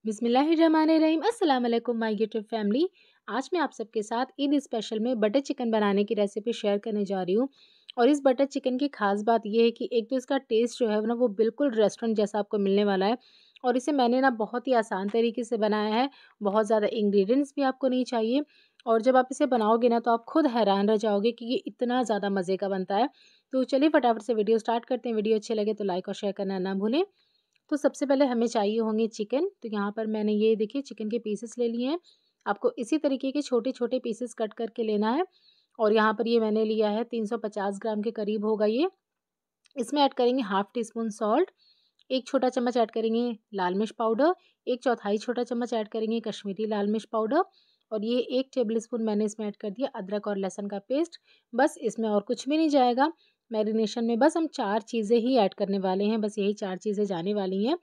बिस्मिल्लाहिर्रहमानिर्रहीम। अस्सलाम वालेकुम माय यूट्यूब फैमिली। आज मैं आप सबके साथ ईद स्पेशल में बटर चिकन बनाने की रेसिपी शेयर करने जा रही हूँ। और इस बटर चिकन की ख़ास बात ये है कि एक तो इसका टेस्ट जो है ना वो बिल्कुल रेस्टोरेंट जैसा आपको मिलने वाला है। और इसे मैंने ना बहुत ही आसान तरीके से बनाया है। बहुत ज़्यादा इंग्रेडिएंट्स भी आपको नहीं चाहिए। और जब आप इसे बनाओगे ना तो आप खुद हैरान रह जाओगे कि ये इतना ज़्यादा मज़े का बनता है। तो चलिए फटाफट से वीडियो स्टार्ट करते हैं। वीडियो अच्छे लगे तो लाइक और शेयर करना ना भूलें। तो सबसे पहले हमें चाहिए होंगे चिकन। तो यहाँ पर मैंने ये देखिए चिकन के पीसेस ले लिए हैं। आपको इसी तरीके के छोटे छोटे पीसेस कट करके लेना है। और यहाँ पर ये मैंने लिया है 350 ग्राम के करीब होगा ये। इसमें ऐड करेंगे हाफ टी स्पून सॉल्ट, एक छोटा चम्मच ऐड करेंगे लाल मिर्च पाउडर, एक चौथाई छोटा चम्मच ऐड करेंगे कश्मीरी लाल मिर्च पाउडर। और ये 1 टेबल स्पून मैंने इसमें ऐड कर दिया अदरक और लहसुन का पेस्ट। बस इसमें और कुछ भी नहीं जाएगा। मैरिनेशन में बस हम 4 चीज़ें ही ऐड करने वाले हैं, बस यही 4 चीज़ें जाने वाली हैं।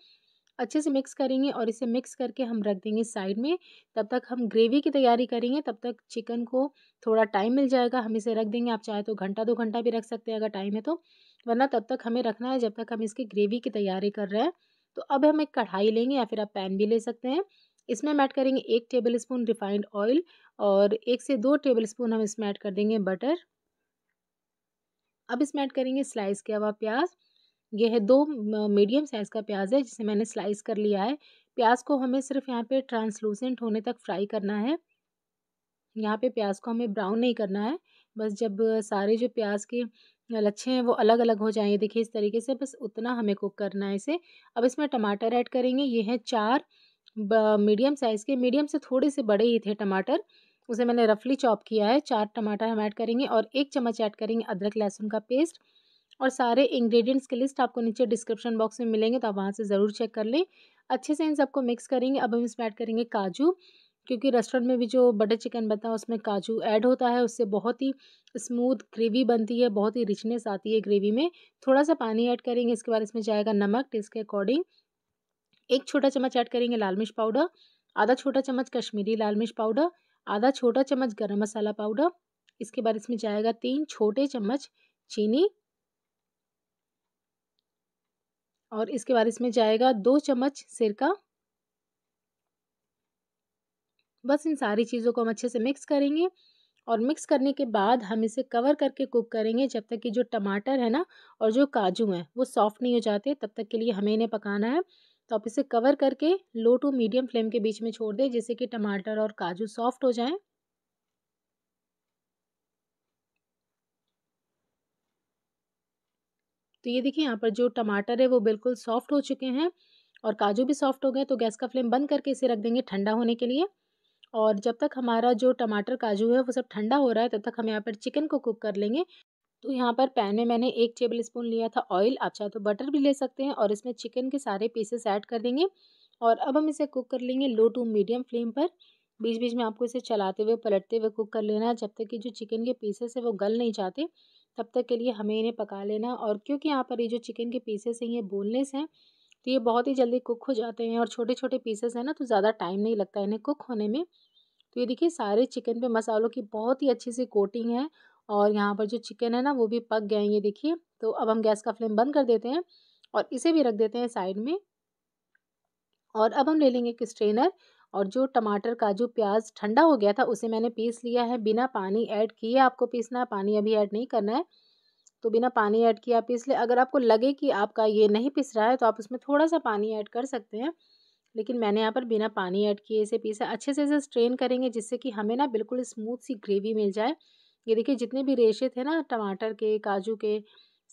अच्छे से मिक्स करेंगे और इसे मिक्स करके हम रख देंगे साइड में। तब तक हम ग्रेवी की तैयारी करेंगे, तब तक चिकन को थोड़ा टाइम मिल जाएगा। हम इसे रख देंगे, आप चाहे तो घंटा 2 घंटा भी रख सकते हैं अगर टाइम है तो। वरना तब तक हमें रखना है जब तक हम इसकी ग्रेवी की तैयारी कर रहे हैं। तो अब हम एक कढ़ाई लेंगे या फिर आप पैन भी ले सकते हैं। इसमें हम ऐड करेंगे 1 टेबल स्पून रिफाइंड ऑयल और 1 से 2 टेबल स्पून हम इसमें ऐड कर देंगे बटर। अब इसमें ऐड करेंगे स्लाइस किया हुआ प्याज। ये है 2 मीडियम साइज़ का प्याज है जिसे मैंने स्लाइस कर लिया है। प्याज को हमें सिर्फ यहाँ पे ट्रांसलूसेंट होने तक फ्राई करना है। यहाँ पे प्याज को हमें ब्राउन नहीं करना है। बस जब सारे जो प्याज के लच्छे हैं वो अलग-अलग हो जाएँ, देखिए इस तरीके से, बस उतना हमें कुक करना है इसे। अब इसमें टमाटर ऐड करेंगे। ये है 4 मीडियम साइज़ के, मीडियम से थोड़े से बड़े ही थे टमाटर। उसे मैंने रफली चॉप किया है। 4 टमाटर हम ऐड करेंगे और 1 चम्मच ऐड करेंगे अदरक लहसुन का पेस्ट। और सारे इंग्रेडिएंट्स की लिस्ट आपको नीचे डिस्क्रिप्शन बॉक्स में मिलेंगे, तो आप वहाँ से ज़रूर चेक कर लें। अच्छे से इन सबको मिक्स करेंगे। अब हम इसमें ऐड करेंगे काजू, क्योंकि रेस्टोरेंट में भी जो बटर चिकन बनता है उसमें काजू ऐड होता है। उससे बहुत ही स्मूथ ग्रेवी बनती है, बहुत ही रिचनेस आती है ग्रेवी में। थोड़ा-सा पानी ऐड करेंगे, इसके बाद इसमें जाएगा नमक टेस्ट के अकॉर्डिंग। 1 छोटा चम्मच ऐड करेंगे लाल मिर्च पाउडर, आधा छोटा चम्मच कश्मीरी लाल मिर्च पाउडर, आधा छोटा चम्मच गरम मसाला पाउडर। इसके बाद इसमें जाएगा 3 छोटे चम्मच चीनी और इसके बाद इसमें जाएगा 2 चम्मच सिरका। बस इन सारी चीज़ों को हम अच्छे से मिक्स करेंगे। और मिक्स करने के बाद हम इसे कवर करके कुक करेंगे जब तक कि जो टमाटर है ना और जो काजू हैं वो सॉफ्ट नहीं हो जाते, तब तक के लिए हमें इन्हें पकाना है। तो आप इसे कवर करके लो टू मीडियम फ्लेम के बीच में छोड़ दें, जिससे कि टमाटर और काजू सॉफ्ट हो जाएं। तो ये देखिए यहाँ पर जो टमाटर है वो बिल्कुल सॉफ्ट हो चुके हैं और काजू भी सॉफ्ट हो गए। तो गैस का फ्लेम बंद करके इसे रख देंगे ठंडा होने के लिए। और जब तक हमारा जो टमाटर काजू है वो सब ठंडा हो रहा है, तब तक हम यहाँ पर चिकन को कुक कर लेंगे। तो यहाँ पर पैन में मैंने 1 टेबल स्पून लिया था ऑयल, आप चाहे तो बटर भी ले सकते हैं। और इसमें चिकन के सारे पीसेस ऐड कर देंगे और अब हम इसे कुक कर लेंगे लो टू मीडियम फ्लेम पर। बीच-बीच में आपको इसे चलाते हुए, पलटते हुए कुक कर लेना है जब तक कि जो चिकन के पीसेस है वो गल नहीं जाते, तब तक के लिए हमें इन्हें पका लेना। और क्योंकि यहाँ पर ये जो चिकन के पीसेस हैं ये बोनलेस हैं, तो ये बहुत ही जल्दी कुक हो जाते हैं और छोटे-छोटे पीसेस हैं ना, तो ज़्यादा टाइम नहीं लगता इन्हें कुक होने में। तो ये देखिए सारे चिकन पे मसालों की बहुत ही अच्छी सी कोटिंग है और यहाँ पर जो चिकन है ना वो भी पक गए हैं, ये देखिए। तो अब हम गैस का फ्लेम बंद कर देते हैं और इसे भी रख देते हैं साइड में। और अब हम ले लेंगे एक स्ट्रेनर और जो टमाटर काजू प्याज ठंडा हो गया था उसे मैंने पीस लिया है। बिना पानी ऐड किए आपको पीसना है, पानी अभी ऐड नहीं करना है। तो बिना पानी ऐड किए आप पीस ले। अगर आपको लगे कि आपका ये नहीं पिस रहा है तो आप उसमें थोड़ा सा पानी ऐड कर सकते हैं, लेकिन मैंने यहाँ पर बिना पानी ऐड किए इसे पीसा। अच्छे से इसे स्ट्रेन करेंगे जिससे कि हमें ना बिल्कुल स्मूथ सी ग्रेवी मिल जाए। ये देखिए जितने भी रेशे थे ना टमाटर के काजू के,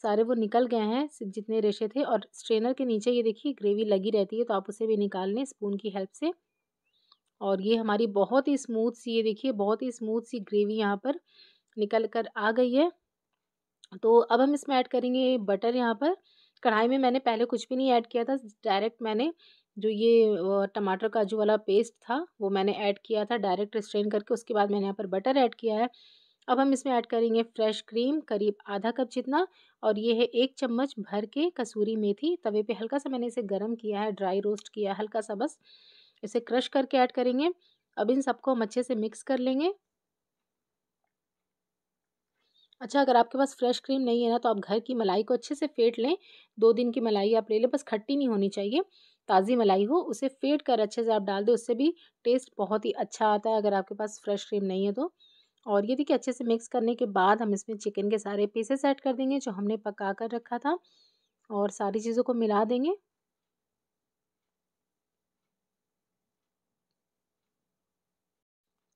सारे वो निकल गए हैं जितने रेशे थे। और स्ट्रेनर के नीचे ये देखिए ग्रेवी लगी रहती है, तो आप उसे भी निकाल लें स्पून की हेल्प से। और ये हमारी बहुत ही स्मूथ सी, ये देखिए बहुत ही स्मूथ सी ग्रेवी यहाँ पर निकल कर आ गई है। तो अब हम इसमें ऐड करेंगे बटर। यहाँ पर कढ़ाई में मैंने पहले कुछ भी नहीं ऐड किया था, डायरेक्ट मैंने जो ये टमाटर काजू वाला पेस्ट था वो मैंने ऐड किया था डायरेक्ट स्ट्रेन करके। उसके बाद मैंने यहाँ पर बटर ऐड किया है। अब हम इसमें ऐड करेंगे फ्रेश क्रीम करीब आधा कप जितना। और ये है 1 चम्मच भर के कसूरी मेथी। तवे पे हल्का सा मैंने इसे गर्म किया है, ड्राई रोस्ट किया है हल्का सा बस। इसे क्रश करके ऐड करेंगे। अब इन सबको हम अच्छे से मिक्स कर लेंगे। अच्छा, अगर आपके पास फ्रेश क्रीम नहीं है ना तो आप घर की मलाई को अच्छे से फेंट लें। 2 दिन की मलाई आप ले लें, बस खट्टी नहीं होनी चाहिए। ताज़ी मलाई हो उसे फेंट कर अच्छे से आप डाल दें, उससे भी टेस्ट बहुत ही अच्छा आता है अगर आपके पास फ्रेश क्रीम नहीं है तो। और ये देखिए अच्छे से मिक्स करने के बाद हम इसमें चिकन के सारे पीसेस ऐड कर देंगे जो हमने पका कर रखा था और सारी चीज़ों को मिला देंगे।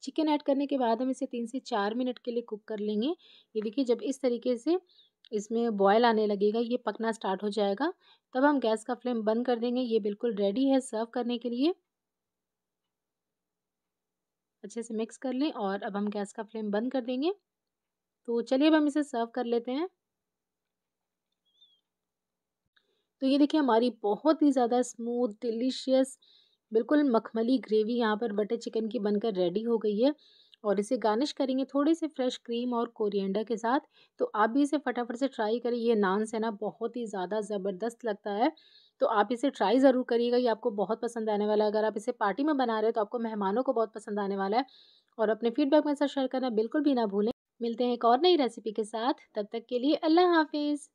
चिकन ऐड करने के बाद हम इसे 3 से 4 मिनट के लिए कुक कर लेंगे। ये देखिए जब इस तरीके से इसमें बॉयल आने लगेगा, ये पकना स्टार्ट हो जाएगा, तब हम गैस का फ्लेम बंद कर देंगे। ये बिल्कुल रेडी है सर्व करने के लिए। अच्छे से मिक्स कर लें और अब हम गैस का फ्लेम बंद कर देंगे। तो चलिए अब हम इसे सर्व कर लेते हैं। तो ये देखिए हमारी बहुत ही ज़्यादा स्मूथ डिलीशियस बिल्कुल मखमली ग्रेवी यहाँ पर बटर चिकन की बनकर रेडी हो गई है। और इसे गार्निश करेंगे थोड़े से फ्रेश क्रीम और कोरिएंडर के साथ। तो आप भी इसे फटाफट से ट्राई करें, ये नान से ना बहुत ही ज़्यादा ज़बरदस्त लगता है। तो आप इसे ट्राई ज़रूर करिएगा, ये आपको बहुत पसंद आने वाला है। अगर आप इसे पार्टी में बना रहे हो तो आपको मेहमानों को बहुत पसंद आने वाला है। और अपने फीडबैक मेरे साथ शेयर करना बिल्कुल भी ना भूलें। मिलते हैं एक और नई रेसिपी के साथ, तब तक के लिए अल्लाह हाफिज़।